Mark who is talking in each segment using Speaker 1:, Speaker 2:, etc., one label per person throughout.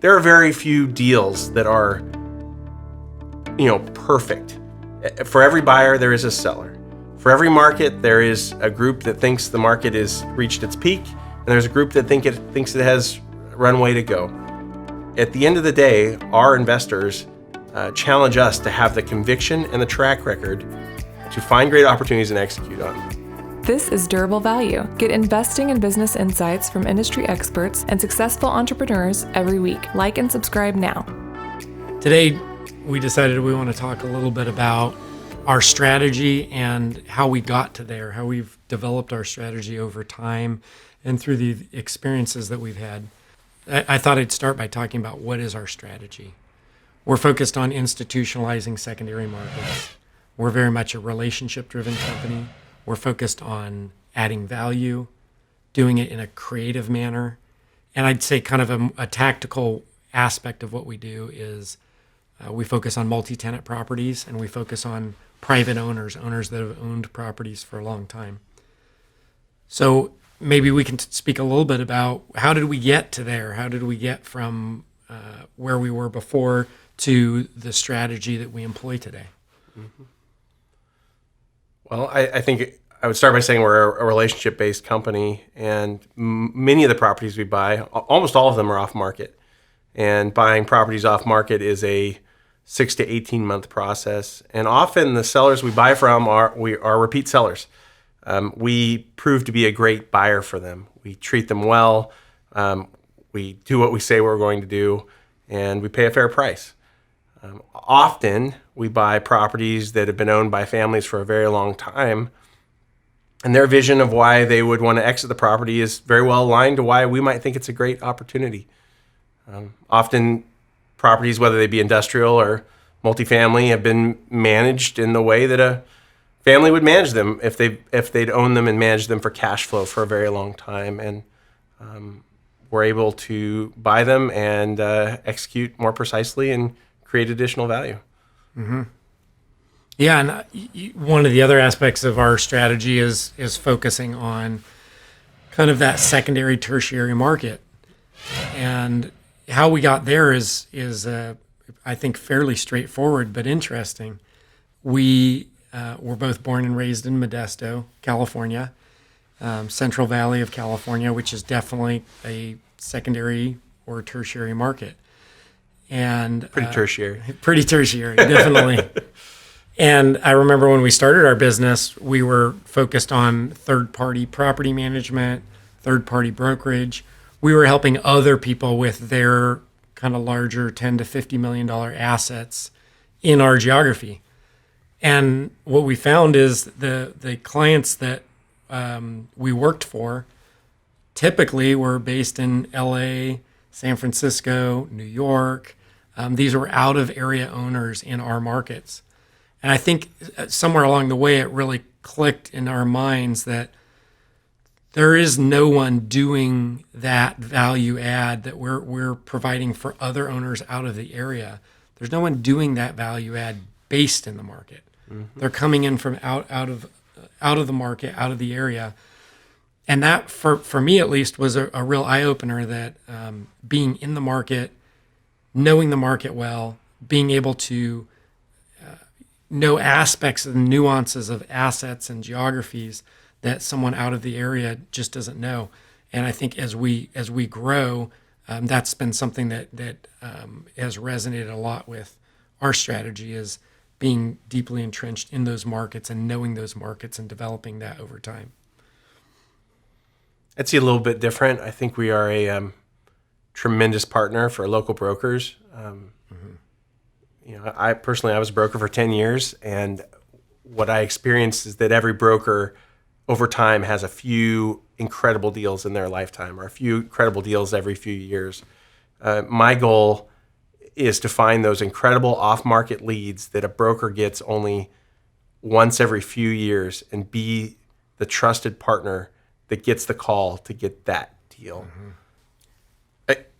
Speaker 1: there are very few deals that are, perfect. For every buyer, there is a seller. For every market, there is a group that thinks the market has reached its peak, and there's a group that thinks it has runway to go. At the end of the day, our investors challenge us to have the conviction and the track record to find great opportunities and execute on them.
Speaker 2: This is Durable Value. Get investing and business insights from industry experts and successful entrepreneurs every week. Like and subscribe now.
Speaker 3: Today, we decided we want to talk a little bit about our strategy and how we got to there, how we've developed our strategy over time and through the experiences that we've had. I thought I'd start by talking about what is our strategy. We're focused on institutionalizing secondary markets. We're very much a relationship-driven company. We're focused on adding value, doing it in a creative manner. And I'd say kind of a tactical aspect of what we do is we focus on multi-tenant properties, and we focus on private owners that have owned properties for a long time. So maybe we can speak a little bit about how did we get to there? How did we get from where we were before to the strategy that we employ today?
Speaker 1: Mm-hmm. Well, I think I would start by saying we're a relationship-based company, and many of the properties we buy, almost all of them are off-market. And buying properties off-market is a 6 to 18-month process. And often the sellers we buy from are repeat sellers. We prove to be a great buyer for them. We treat them well. We do what we say we're going to do, and we pay a fair price. Often we buy properties that have been owned by families for a very long time, and their vision of why they would want to exit the property is very well aligned to why we might think it's a great opportunity. Often properties, whether they be industrial or multifamily, have been managed in the way that a family would manage them if they'd owned them and managed them for cash flow for a very long time. And we're able to buy them and execute more precisely and create additional value.
Speaker 3: Mm-hmm. Yeah, and one of the other aspects of our strategy is focusing on kind of that secondary, tertiary market. And how we got there is I think, fairly straightforward but interesting. We were both born and raised in Modesto, California, Central Valley of California, which is definitely a secondary or tertiary market. And
Speaker 1: pretty tertiary,
Speaker 3: definitely. And I remember when we started our business, we were focused on third-party property management, third-party brokerage. We were helping other people with their kind of larger $10 to $50 million assets in our geography. And what we found is the clients that we worked for typically were based in LA, San Francisco, New York. These were out-of-area owners in our markets. And I think somewhere along the way, it really clicked in our minds that there is no one doing that value add that we're providing for other owners out of the area. There's no one doing that value add based in the market. Mm-hmm. They're coming in from out of the market, out of the area. And that, for me at least, was a real eye-opener that being in the market, knowing the market well, being able to know aspects of the nuances of assets and geographies that someone out of the area just doesn't know. And I think as we grow, that's been something that has resonated a lot with our strategy, is being deeply entrenched in those markets and knowing those markets and developing that over time.
Speaker 1: I'd see a little bit different. I think we are a tremendous partner for local brokers. I was a broker for 10 years, and what I experienced is that every broker over time has a few incredible deals in their lifetime, or a few incredible deals every few years. My goal is to find those incredible off-market leads that a broker gets only once every few years and be the trusted partner that gets the call to get that deal. Mm-hmm.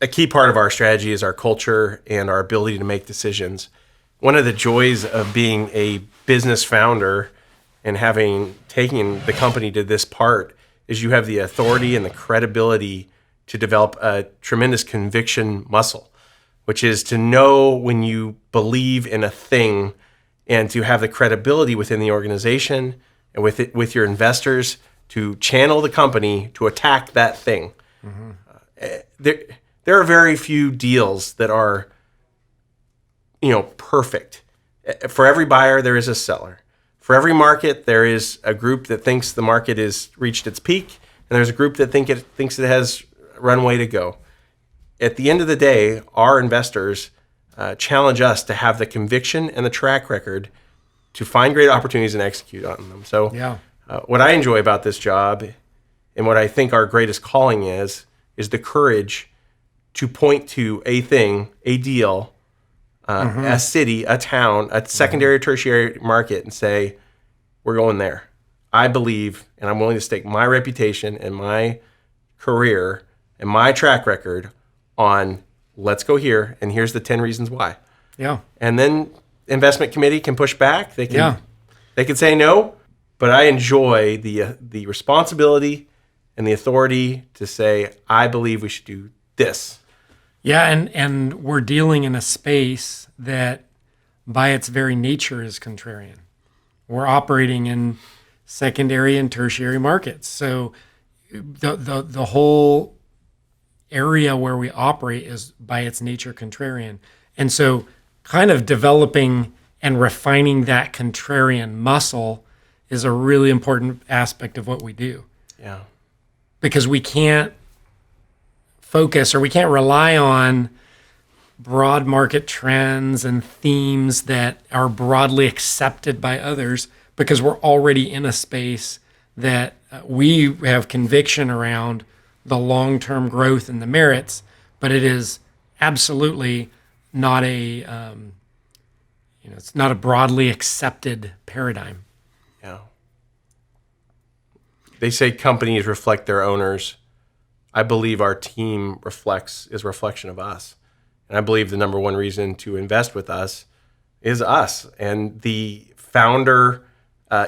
Speaker 1: A key part of our strategy is our culture and our ability to make decisions. One of the joys of being a business founder and having taken the company to this part is you have the authority and the credibility to develop a tremendous conviction muscle. which is to know when you believe in a thing and to have the credibility within the organization and with your investors to channel the company to attack that thing. There are very few deals that are, perfect. For every buyer, there is a seller. For every market, there is a group that thinks the market has reached its peak, and there's a group that thinks it has runway to go. At the end of the day, our investors challenge us to have the conviction and the track record to find great opportunities and execute on them. So what I enjoy about this job and what I think our greatest calling is the courage to point to a thing, a deal, a city, a town, a secondary or tertiary market and say, we're going there. I believe, and I'm willing to stake my reputation and my career and my track record on let's go here, and here's the 10 reasons why.
Speaker 3: Yeah.
Speaker 1: And then investment committee can push back. They can say no, but I enjoy the responsibility and the authority to say, I believe we should do this.
Speaker 3: Yeah, and we're dealing in a space that by its very nature is contrarian. We're operating in secondary and tertiary markets. So the whole area where we operate is by its nature contrarian. And so kind of developing and refining that contrarian muscle is a really important aspect of what we do.
Speaker 1: Yeah.
Speaker 3: Because we can't focus or we can't rely on broad market trends and themes that are broadly accepted by others, because we're already in a space that we have conviction around the long-term growth and the merits, but it is absolutely not it's not a broadly accepted paradigm.
Speaker 1: Yeah. They say companies reflect their owners. I believe our team is a reflection of us. And I believe the number one reason to invest with us is us and the founder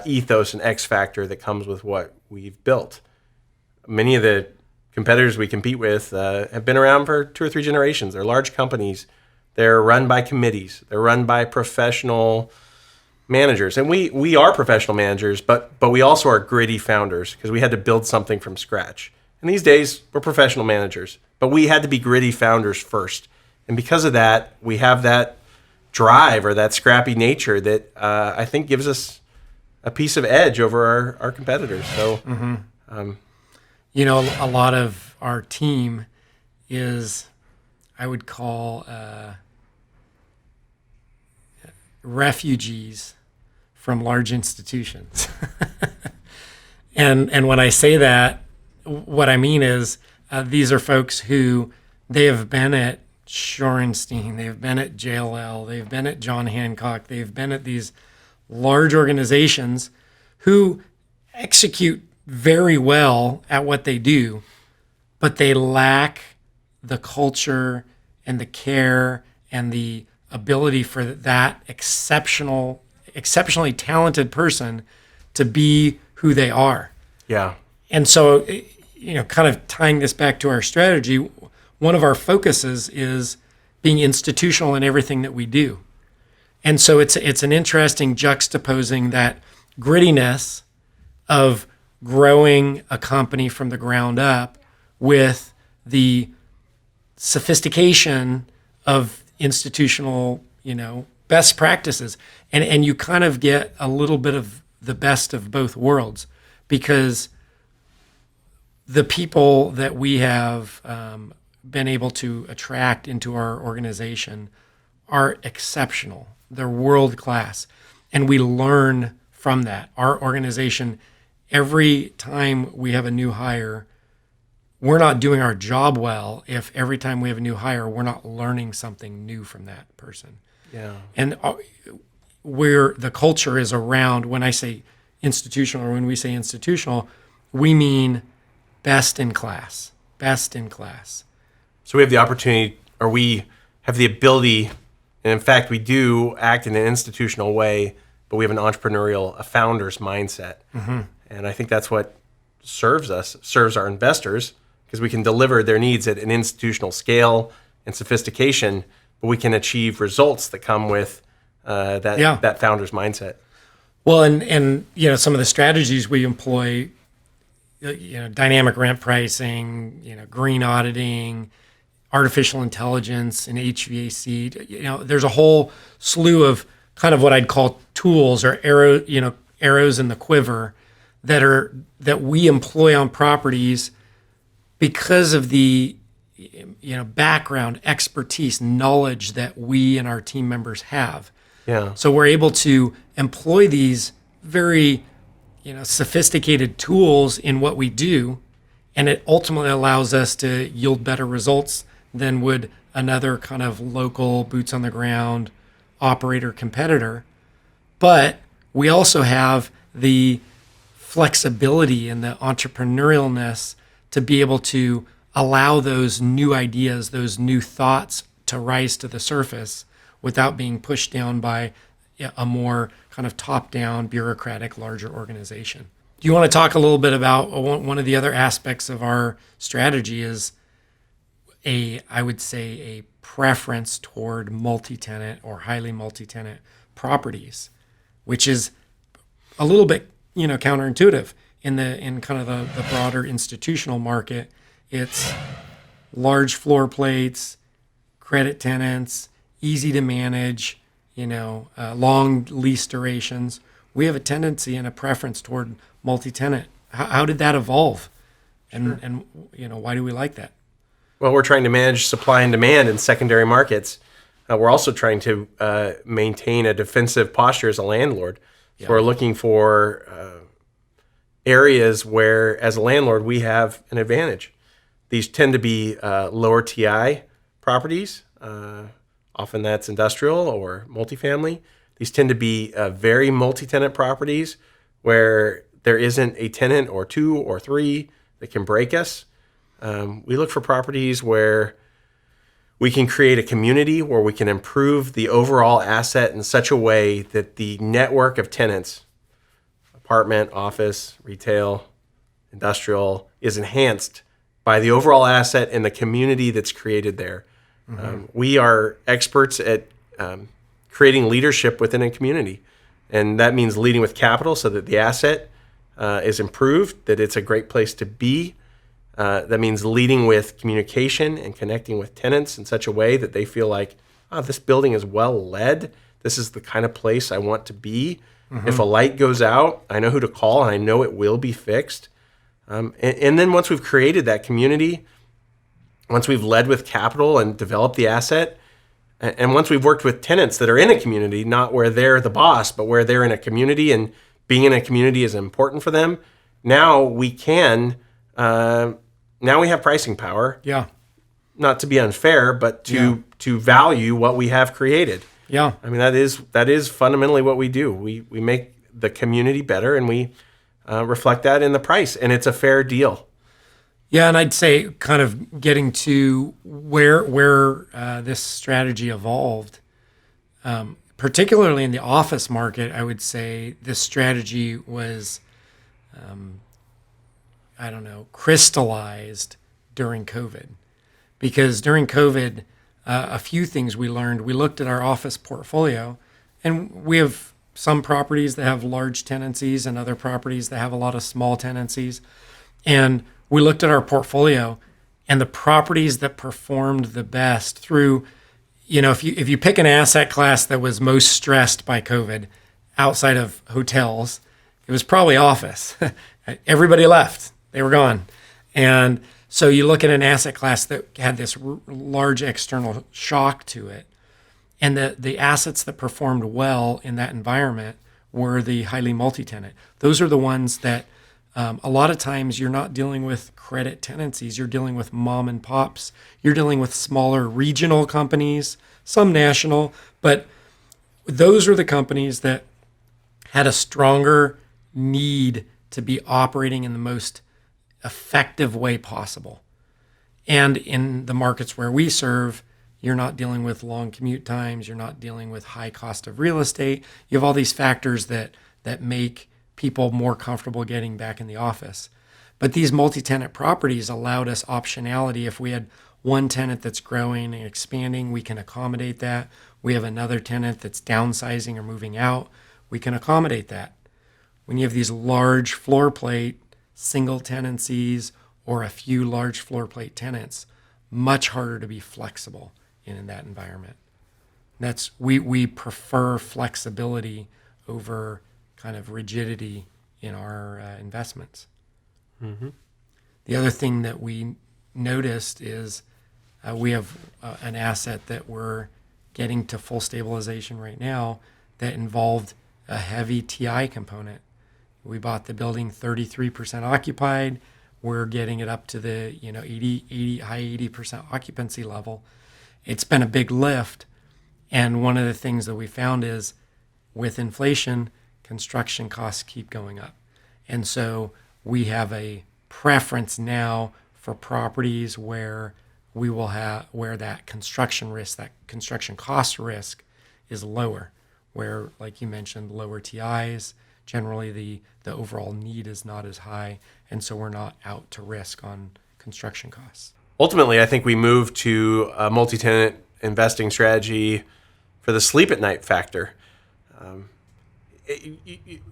Speaker 1: ethos and X factor that comes with what we've built. Many of the competitors we compete with have been around for 2 or 3 generations. They're large companies. They're run by committees. They're run by professional managers. And we are professional managers, but we also are gritty founders because we had to build something from scratch. And these days, we're professional managers, but we had to be gritty founders first. And because of that, we have that drive or that scrappy nature that I think gives us a piece of edge over our competitors. So,
Speaker 3: a lot of our team is, I would call refugees from large institutions. And when I say that, what I mean is these are folks who they have been at Shorenstein, they've been at JLL, they've been at John Hancock, they've been at these large organizations who execute very well at what they do, but they lack the culture and the care and the ability for that exceptionally talented person to be who they are.
Speaker 1: Yeah.
Speaker 3: And so, kind of tying this back to our strategy, one of our focuses is being institutional in everything that we do. And so it's an interesting juxtaposing that grittiness of growing a company from the ground up with the sophistication of institutional, best practices. And you kind of get a little bit of the best of both worlds, because the people that we have been able to attract into our organization are exceptional. They're world class. And we learn from that. Our organization, every time we have a new hire, we're not doing our job well if every time we have a new hire, we're not learning something new from that person.
Speaker 1: Yeah.
Speaker 3: And where the culture is around, when I say institutional or when we say institutional, we mean best in class, best in class.
Speaker 1: So we have the opportunity, or we have the ability, and in fact, we do act in an institutional way, but we have an entrepreneurial, a founder's mindset. Mm-hmm. And I think that's what serves our investors, because we can deliver their needs at an institutional scale and sophistication but we can achieve results that come with that founder's mindset.
Speaker 3: Well, and some of the strategies we employ, dynamic rent pricing, green auditing, artificial intelligence and HVAC. There's a whole slew of kind of what I'd call tools or arrows in the quiver that we employ on properties because of the background, expertise, knowledge that we and our team members have.
Speaker 1: Yeah.
Speaker 3: So we're able to employ these very sophisticated tools in what we do, and it ultimately allows us to yield better results than would another kind of local boots on the ground operator competitor. But we also have the flexibility and the entrepreneurialness to be able to allow those new ideas, those new thoughts to rise to the surface without being pushed down by a more kind of top-down, bureaucratic, larger organization. Do you want to talk a little bit about one of the other aspects of our strategy is I would say a preference toward multi-tenant or highly multi-tenant properties, which is a little bit, counterintuitive in kind of the broader institutional market. It's large floor plates, credit tenants, easy to manage, long lease durations. We have a tendency and a preference toward multi-tenant. How did that evolve? And why do we like that?
Speaker 1: Well, we're trying to manage supply and demand in secondary markets. We're also trying to maintain a defensive posture as a landlord. So we're looking for areas where, as a landlord, we have an advantage. These tend to be lower TI properties. Often that's industrial or multifamily. These tend to be very multi-tenant properties where there isn't a tenant or two or three that can break us. We look for properties where we can create a community where we can improve the overall asset in such a way that the network of tenants, apartment, office, retail, industrial, is enhanced by the overall asset and the community that's created there. Mm-hmm. We are experts at creating leadership within a community, and that means leading with capital so that the asset is improved, that it's a great place to be. That means leading with communication and connecting with tenants in such a way that they feel like, this building is well led. This is the kind of place I want to be. Mm-hmm. If a light goes out, I know who to call and I know it will be fixed. And then once we've created that community, once we've led with capital and developed the asset, and once we've worked with tenants that are in a community, not where they're the boss, but where they're in a community and being in a community is important for them, now we can... now we have pricing power.
Speaker 3: Yeah.
Speaker 1: Not to be unfair, but to value what we have created.
Speaker 3: Yeah.
Speaker 1: I mean, that is fundamentally what we do. We make the community better, and we reflect that in the price, and it's a fair deal.
Speaker 3: Yeah, and I'd say kind of getting to where this strategy evolved, particularly in the office market, I would say this strategy was crystallized during COVID. Because during COVID, a few things we learned. We looked at our office portfolio, and we have some properties that have large tenancies and other properties that have a lot of small tenancies. And we looked at our portfolio, and the properties that performed the best through, if you pick an asset class that was most stressed by COVID outside of hotels, it was probably office. Everybody left. They were gone. And so you look at an asset class that had this large external shock to it, and the assets that performed well in that environment were the highly multi-tenant. Those are the ones that a lot of times you're not dealing with credit tenancies. You're dealing with mom and pops. You're dealing with smaller regional companies, some national, but those are the companies that had a stronger need to be operating in the most effective way possible. And in the markets where we serve, you're not dealing with long commute times. You're not dealing with high cost of real estate. You have all these factors that make people more comfortable getting back in the office. But these multi-tenant properties allowed us optionality. If we had one tenant that's growing and expanding, we can accommodate that. We have another tenant that's downsizing or moving out, we can accommodate that. When you have these large floor plate, single tenancies, or a few large floor plate tenants, much harder to be flexible in that environment. We prefer flexibility over kind of rigidity in our investments. Mm-hmm. The other thing that we noticed is we have an asset that we're getting to full stabilization right now that involved a heavy TI component. We bought the building 33% occupied. We're getting it up to the 80 high 80% occupancy level. It's been a big lift, and one of the things that we found is with inflation, construction costs keep going up, and so we have a preference now for properties where that construction risk, that construction cost risk, is lower, where, like you mentioned, lower TIs. Generally, the overall need is not as high, and so we're not out to risk on construction costs.
Speaker 1: Ultimately, I think we moved to a multi-tenant investing strategy for the sleep at night factor.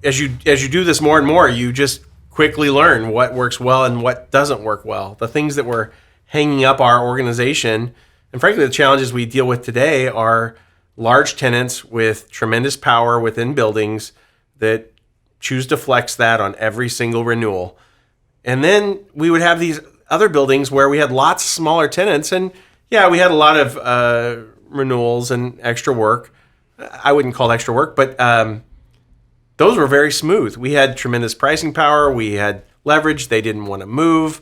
Speaker 1: As you do this more and more, you just quickly learn what works well and what doesn't work well. The things that were hanging up our organization, and frankly, the challenges we deal with today, are large tenants with tremendous power within buildings that choose to flex that on every single renewal. And then we would have these other buildings where we had lots of smaller tenants, and yeah, we had a lot of renewals and extra work. I wouldn't call it extra work, but those were very smooth. We had tremendous pricing power. We had leverage. They didn't want to move.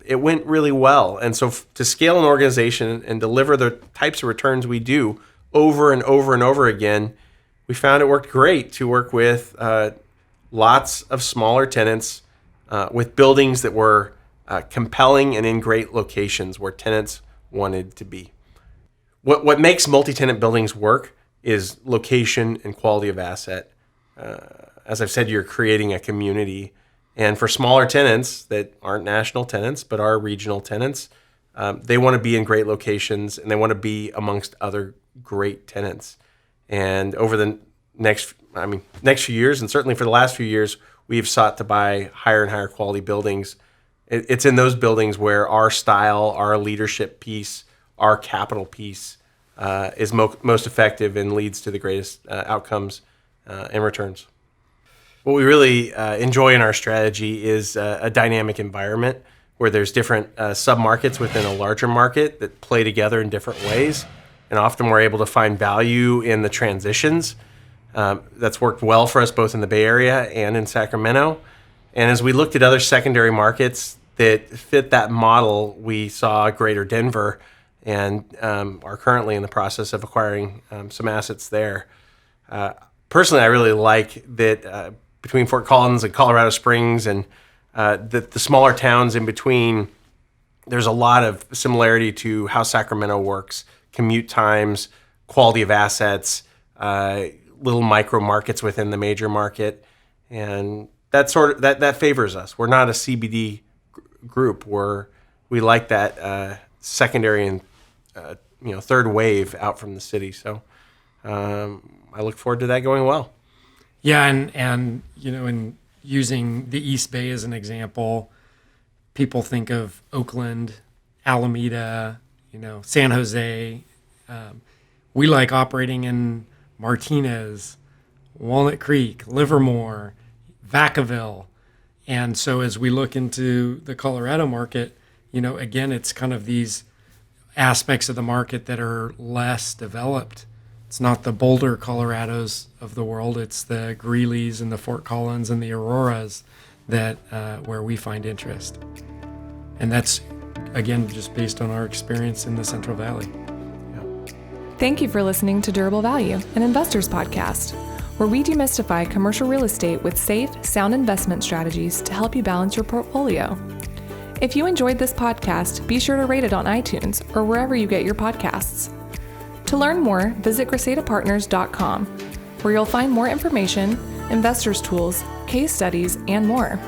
Speaker 1: It went really well. And so to scale an organization and deliver the types of returns we do over and over and over again, we found it worked great to work with lots of smaller tenants with buildings that were compelling and in great locations where tenants wanted to be. What makes multi-tenant buildings work is location and quality of asset. As I've said, you're creating a community. And for smaller tenants that aren't national tenants but are regional tenants, they want to be in great locations and they want to be amongst other great tenants. And over the next few years, and certainly for the last few years, we've sought to buy higher and higher quality buildings. It's in those buildings where our style, our leadership piece, our capital piece is most effective and leads to the greatest outcomes and returns. What we really enjoy in our strategy is a dynamic environment where there's different sub-markets within a larger market that play together in different ways. And often we're able to find value in the transitions. That's worked well for us both in the Bay Area and in Sacramento. And as we looked at other secondary markets that fit that model, we saw Greater Denver and are currently in the process of acquiring some assets there. Personally, I really like that between Fort Collins and Colorado Springs and the smaller towns in between, there's a lot of similarity to how Sacramento works. Commute times, quality of assets, little micro markets within the major market, and that favors us. We're not a CBD group. We like that secondary and third wave out from the city. So I look forward to that going well.
Speaker 3: Yeah, and in using the East Bay as an example, people think of Oakland, Alameda, San Jose. We like operating in Martinez, Walnut Creek, Livermore, Vacaville. And so as we look into the Colorado market, again, it's kind of these aspects of the market that are less developed. It's not the Boulder, Colorados of the world. It's the Greeleys and the Fort Collins and the Auroras that where we find interest. And that's, again, just based on our experience in the Central Valley.
Speaker 2: Thank you for listening to Durable Value, an investors podcast, where we demystify commercial real estate with safe, sound investment strategies to help you balance your portfolio. If you enjoyed this podcast, be sure to rate it on iTunes or wherever you get your podcasts. To learn more, visit GresetaPartners.com, where you'll find more information, investors tools, case studies, and more.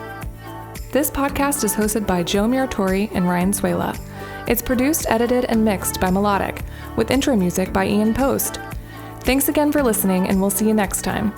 Speaker 2: This podcast is hosted by Joe Muratori and Ryan Suela. It's produced, edited, and mixed by Melodic, with intro music by Ian Post. Thanks again for listening, and we'll see you next time.